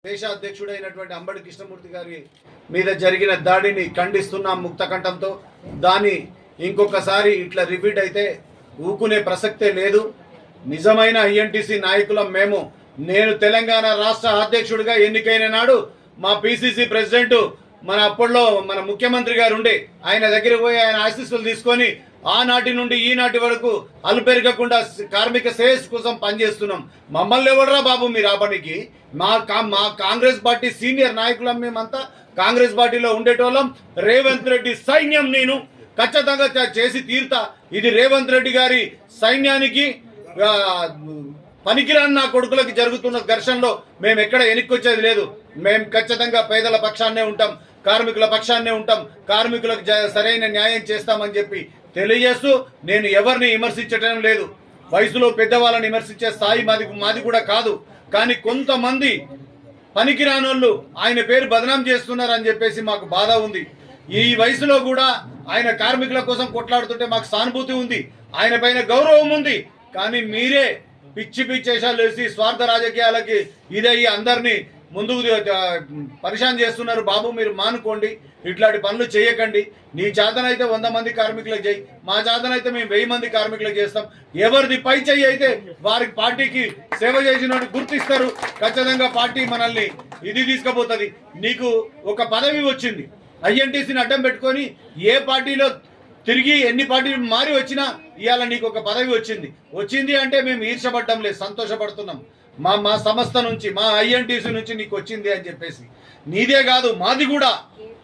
దేశ అధ్యక్షుడైనటువంటి అంబడి కృష్ణమూర్తి గారి మీద జరిగిన దాడిని ఖండిస్తున్నాం ముక్తకంఠంతో. దాన్ని ఇంకొకసారి ఇట్లా రిపీట్ అయితే ఊకునే ప్రసక్తే లేదు. నిజమైన ఐఎన్టీసీ నాయకులం మేము. నేను తెలంగాణ రాష్ట్ర అధ్యక్షుడిగా ఎన్నికైన నాడు మా పిసిసి ప్రెసిడెంట్ అప్పట్లో మన ముఖ్యమంత్రి గారు ఉండే ఆయన దగ్గరికి పోయి ఆయన ఆశీస్సులు తీసుకొని ఆనాటి నుండి ఈనాటి వరకు అలుపెరగకుండా కార్మిక శ్రేయస్సు కోసం పనిచేస్తున్నాం. మమ్మల్ని ఎవడరా బాబు మీరు ఆపడానికి? మా కాంగ్రెస్ పార్టీ సీనియర్ నాయకులం మేమంతా. కాంగ్రెస్ పార్టీలో ఉండేటోళ్ళం. రేవంత్ రెడ్డి సైన్యం నేను ఖచ్చితంగా చేసి తీరుతా. ఇది రేవంత్ రెడ్డి గారి సైన్యానికి పనికిరాని నా కొడుకులకి జరుగుతున్న ఘర్షణలో మేము ఎక్కడ వెనక్కొచ్చేది లేదు. మేము ఖచ్చితంగా పేదల పక్షాన్నే ఉంటాం, కార్మికుల పక్షాన్నే ఉంటాం, కార్మికులకు సరైన న్యాయం చేస్తామని చెప్పి తెలియజేస్తూ నేను ఎవరిని విమర్శించటం లేదు. వయసులో పెద్దవాళ్ళని విమర్శించే స్థాయి మాది కూడా కాదు. కానీ కొంతమంది పనికిరానోళ్ళు ఆయన పేరు బదనాం చేస్తున్నారని చెప్పేసి మాకు బాధ ఉంది. ఈ వయసులో కూడా ఆయన కార్మికుల కోసం కొట్లాడుతుంటే మాకు సానుభూతి ఉంది, ఆయన పైన గౌరవం ఉంది. కానీ మీరే పిచ్చి పిచ్చేషాలు వేసి స్వార్థ రాజకీయాలకి ఇదయ్యి అందరినీ ముందుకు పరిశాన్ చేస్తున్నారు. బాబు మీరు మానుకోండి, ఇట్లాంటి పనులు చేయకండి. నీ చేతనైతే 100 మంది కార్మికులకు చేయి, మా చేతనైతే మేము 1000 మంది కార్మికులకు చేస్తాం. ఎవరిది పై చెయ్యి అయితే వారికి పార్టీకి సేవ చేసిన గుర్తిస్తారు. ఖచ్చితంగా పార్టీ మనల్ని ఇది తీసుకుపోతుంది. నీకు ఒక పదవి వచ్చింది, ఐఎన్టీసీని అడ్డం పెట్టుకొని ఏ పార్టీలో తిరిగి ఎన్ని పార్టీలు మారి వచ్చినా ఇవాళ నీకు ఒక పదవి వచ్చింది అంటే మేము ఈర్షపడ్డం లేదు, సంతోషపడుతున్నాం. మా సంస్థ నుంచి, మా ఐఎన్టీసీ నుంచి నీకు వచ్చింది అని చెప్పేసి. నీదే కాదు మాది కూడా,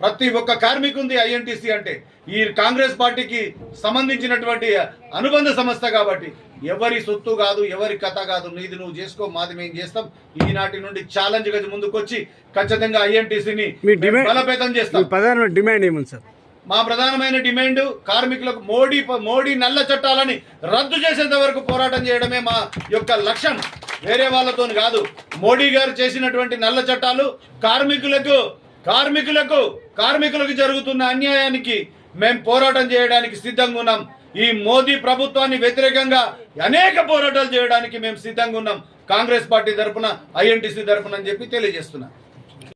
ప్రతి ఒక్క కార్మికుంది ఐఎన్టీసీ అంటే. ఈ కాంగ్రెస్ పార్టీకి సంబంధించినటువంటి అనుబంధ సంస్థ కాబట్టి ఎవరి సొత్తు కాదు, ఎవరి కథ కాదు. నీది నువ్వు చేసుకో, మాది మేము చేస్తాం. ఈనాటి నుండి ఛాలెంజ్ గా ముందుకొచ్చి ఖచ్చితంగా ఐఎన్టీసీని బలోపేతం చేస్తాం. డిమాండ్ ఏముంది సార్? మా ప్రధానమైన డిమాండ్ కార్మికులకు మోడీ నల్ల చట్టాలని రద్దు చేసేంత వరకు పోరాటం చేయడమే మా యొక్క లక్ష్యం, వేరే వాళ్ళతో కాదు. మోడీ గారు చేసినటువంటి నల్ల చట్టాలు కార్మికులకు జరుగుతున్న అన్యాయానికి మేము పోరాటం చేయడానికి సిద్ధంగా ఉన్నాం. ఈ మోదీ ప్రభుత్వాన్ని వ్యతిరేకంగా అనేక పోరాటాలు చేయడానికి మేము సిద్ధంగా ఉన్నాం, కాంగ్రెస్ పార్టీ తరఫున, ఐఎన్టీసీ తరఫున అని చెప్పి తెలియజేస్తున్నాం.